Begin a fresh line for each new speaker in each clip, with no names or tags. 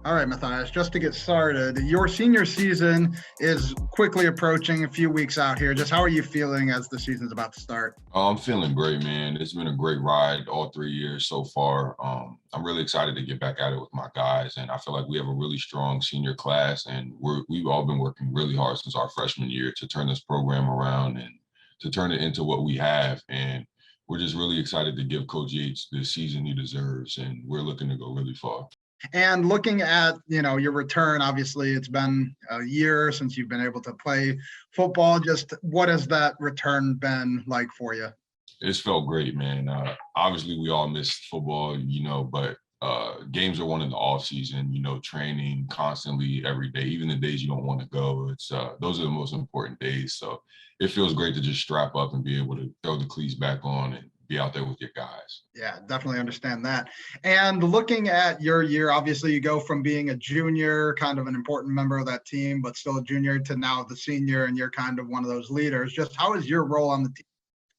All right, Mathias, just to get started, your senior season is quickly approaching, a few weeks out here. Just how are you feeling as the season's about to start?
I'm feeling great, man. It's been a great ride all 3 years so far. I'm really excited to get back at it with my guys, and I feel like we have a really strong senior class, and we've all been working really hard since our freshman year to turn this program around and to turn it into what we have. And we're just really excited to give Coach Yates the season he deserves, and we're looking to go really far.
And looking at, your return, obviously it's been a year since you've been able to play football. Just what has that return been like for you?
It's felt great, man. Obviously, we all miss football, but games are one in the off season. Training constantly every day, even the days you don't want to go. It's those are the most important days. So it feels great to just strap up and be able to throw the cleats back on and be out there with your guys.
Yeah, definitely understand that. And looking at your year, obviously you go from being a junior, kind of an important member of that team, but still a junior, to now the senior, and you're kind of one of those leaders. Just how has your role on the team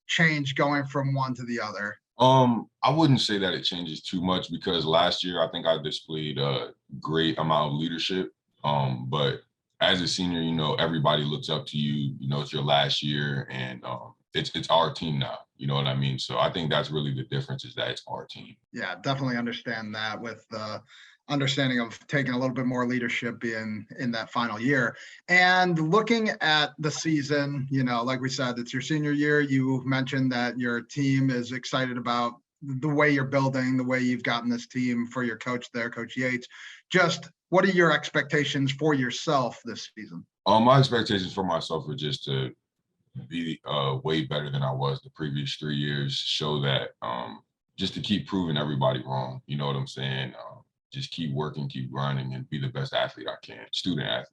changed going from one to the other?
I wouldn't say that it changes too much because last year I think I displayed a great amount of leadership. But as a senior, everybody looks up to you. It's your last year, and it's our team now. You know what I mean? So I think that's really the difference, is that it's our team.
Yeah, definitely understand that, with the understanding of taking a little bit more leadership in that final year. And looking at the season, like we said, it's your senior year. You mentioned that your team is excited about the way you're building, the way you've gotten this team for your coach there, Coach Yates. Just what are your expectations for yourself this season?
My expectations for myself are just to be way better than I was the previous 3 years. Show that just to keep proving everybody wrong. You know what I'm saying? Just keep working, keep grinding, and be the best athlete I can, student athlete.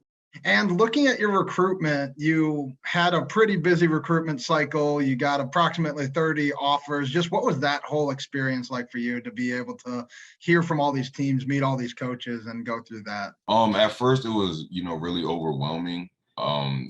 And looking at your recruitment, you had a pretty busy recruitment cycle. You got approximately 30 offers. Just what was that whole experience like for you to be able to hear from all these teams, meet all these coaches, and go through that?
At first it was, really overwhelming.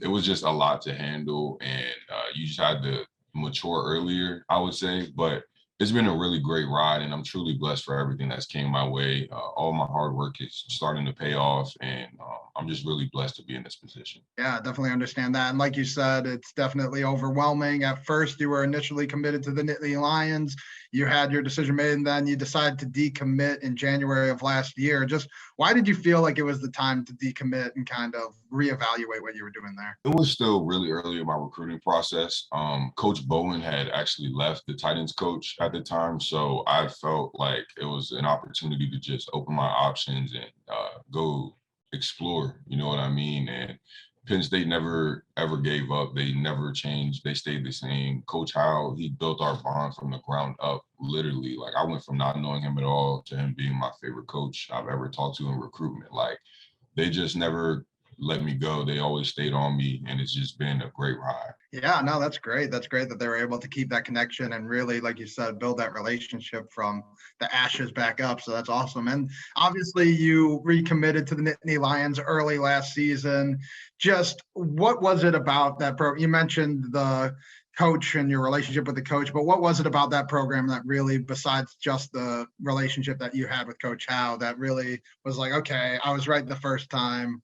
It was just a lot to handle, and you just had to mature earlier, I would say. But it's been a really great ride, and I'm truly blessed for everything that's came my way. All my hard work is starting to pay off, and I'm just really blessed to be in this position.
Yeah, definitely understand that. And like you said, it's definitely overwhelming. At first, you were initially committed to the Nittany Lions. You had your decision made, and then you decided to decommit in January of last year. Just why did you feel like it was the time to decommit and kind of reevaluate what you were doing there?
It was still really early in my recruiting process. Coach Bowen had actually left, the Titans coach at the time. So I felt like it was an opportunity to just open my options and go explore, you know what I mean? And Penn State never ever gave up. They never changed. They stayed the same. Coach Howell, he built our bond from the ground up, literally. Like, I went from not knowing him at all to him being my favorite coach I've ever talked to in recruitment. Like, they just never let me go. They always stayed on me, and it's just been a great ride.
Yeah, no, that's great. That's great that they were able to keep that connection and really, like you said, build that relationship from the ashes back up. So that's awesome. And obviously, you recommitted to the Nittany Lions early last season. Just what was it about that program? You mentioned the coach and your relationship with the coach, but what was it about that program that really, besides just the relationship that you had with Coach Howe, that really was like, okay, I was right the first time.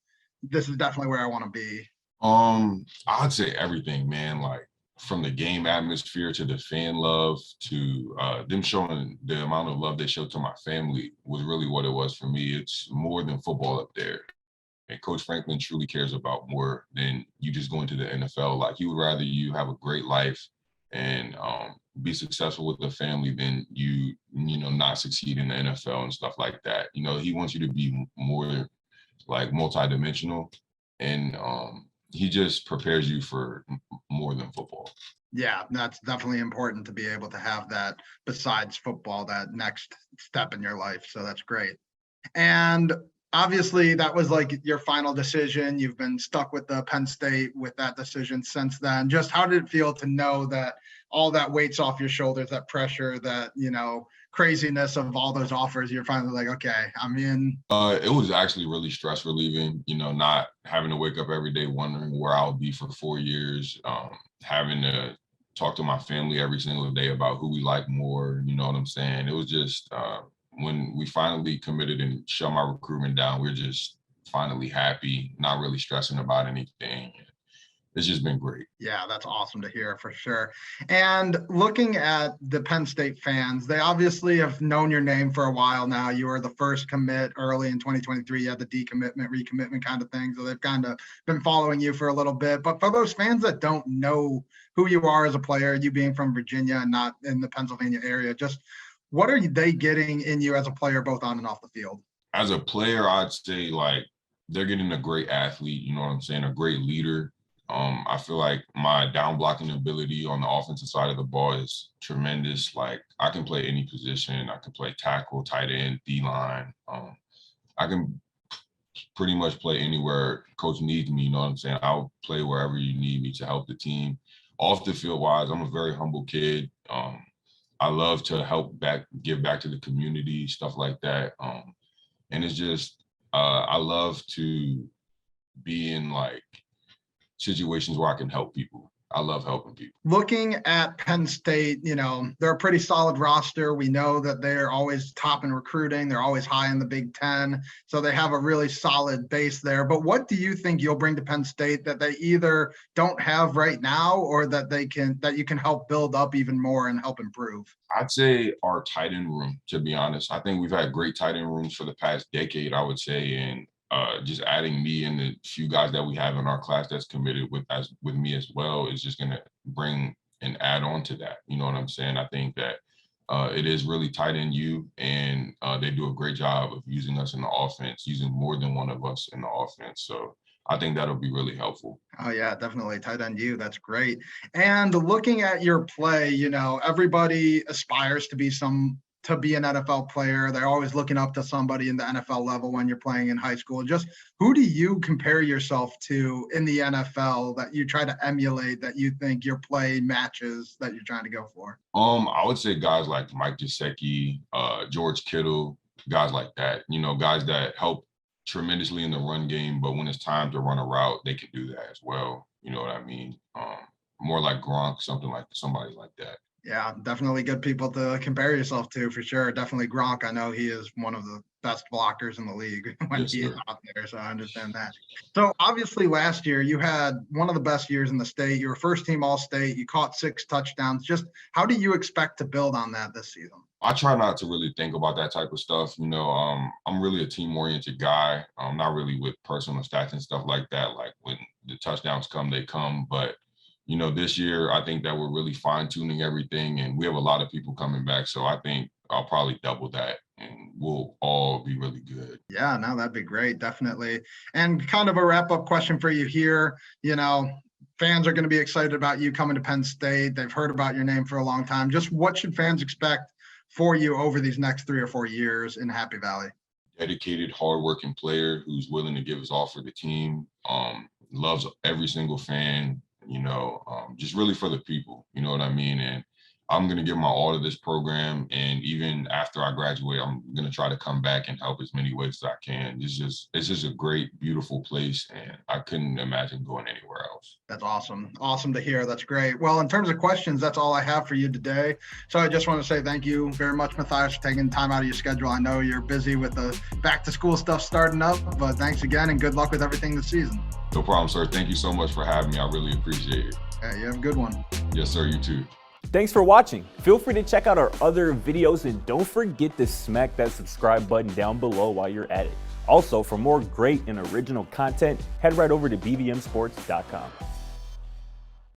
This is definitely where I want to be?
I'd say everything, man. Like, from the game atmosphere to the fan love to them showing the amount of love they showed to my family was really what it was for me. It's more than football up there. And Coach Franklin truly cares about more than you just going to the NFL. Like, he would rather you have a great life and be successful with the family than not succeed in the NFL and stuff like that. He wants you to be more like multidimensional, and he just prepares you for more than football.
Yeah, that's definitely important to be able to have that besides football, that next step in your life. So that's great. And obviously, that was like your final decision. You've been stuck with the Penn State with that decision since then. Just how did it feel to know that all that weight's off your shoulders, that pressure, that, craziness of all those offers? You're finally like, okay, I'm in.
It was actually really stress relieving, not having to wake up every day wondering where I'll be for 4 years, having to talk to my family every single day about who we like more. You know what I'm saying? It was just when we finally committed and shut my recruitment down, we're just finally happy, not really stressing about anything. It's just been great.
Yeah, that's awesome to hear for sure. And looking at the Penn State fans, they obviously have known your name for a while now. You were the first commit early in 2023. You had the decommitment, recommitment kind of thing. So they've kind of been following you for a little bit. But for those fans that don't know who you are as a player, you being from Virginia and not in the Pennsylvania area, just what are they getting in you as a player, both on and off the field?
As a player, I'd say like they're getting a great athlete, you know what I'm saying, a great leader. I feel like my down blocking ability on the offensive side of the ball is tremendous. Like I can play any position. I can play tackle, tight end, D-line. I can pretty much play anywhere coach needs me, you know what I'm saying? I'll play wherever you need me to help the team. Off the field wise, I'm a very humble kid. I love to give back to the community, stuff like that. And it's just, I love to be in like situations where I can help people. I love helping people.
Looking at Penn State, they're a pretty solid roster. We know that they're always top in recruiting. They're always high in the Big Ten. So they have a really solid base there. But what do you think you'll bring to Penn State that they either don't have right now or that you can help build up even more and help improve?
I'd say our tight end room, to be honest. I think we've had great tight end rooms for the past decade, I would say. And just adding me and the few guys that we have in our class that's committed with me as well is just going to bring and add on to that. You know what I'm saying? I think that it is really tight end you, and they do a great job of using us in the offense, using more than one of us in the offense. So I think that'll be really helpful.
Oh yeah, definitely tight end you. That's great. And looking at your play, everybody aspires to be an NFL player. They're always looking up to somebody in the NFL level when you're playing in high school. Just who do you compare yourself to in the NFL that you try to emulate, that you think your play matches, that you're trying to go for?
I would say guys like Mike Gesicki, George Kittle, guys like that, guys that help tremendously in the run game, but when it's time to run a route, they can do that as well. You know what I mean? More like Gronk, somebody like that.
Yeah, definitely good people to compare yourself to for sure. Definitely Gronk. I know he is one of the best blockers in the league when he is out there, so I understand that. So obviously last year you had one of the best years in the state. You were first team All-State. You caught 6 touchdowns. Just how do you expect to build on that this season?
I try not to really think about that type of stuff. I'm really a team-oriented guy. I'm not really with personal stats and stuff like that. Like when the touchdowns come, they come. But this year, I think that we're really fine-tuning everything, and we have a lot of people coming back. So I think I'll probably double that, and we'll all be really good.
Yeah, no, that'd be great, definitely. And kind of a wrap-up question for you here. Fans are going to be excited about you coming to Penn State. They've heard about your name for a long time. Just what should fans expect for you over these next 3 or 4 years in Happy Valley?
Dedicated, hardworking player who's willing to give his all for the team, loves every single fan. Just really for the people, you know what I mean? And I'm going to give my all to this program. And even after I graduate, I'm going to try to come back and help as many ways as I can. It's just a great, beautiful place. And I couldn't imagine going anywhere else.
That's awesome. Awesome to hear. That's great. Well, in terms of questions, that's all I have for you today. So I just want to say thank you very much, Mathias, for taking time out of your schedule. I know you're busy with the back to school stuff starting up, but thanks again and good luck with everything this season.
No problem, sir. Thank you so much for having me. I really appreciate it.
Yeah, you have a good one.
Yes, sir. You too.
Thanks for watching. Feel free to check out our other videos and don't forget to smack that subscribe button down below while you're at it. Also, for more great and original content, head right over to bvmsports.com.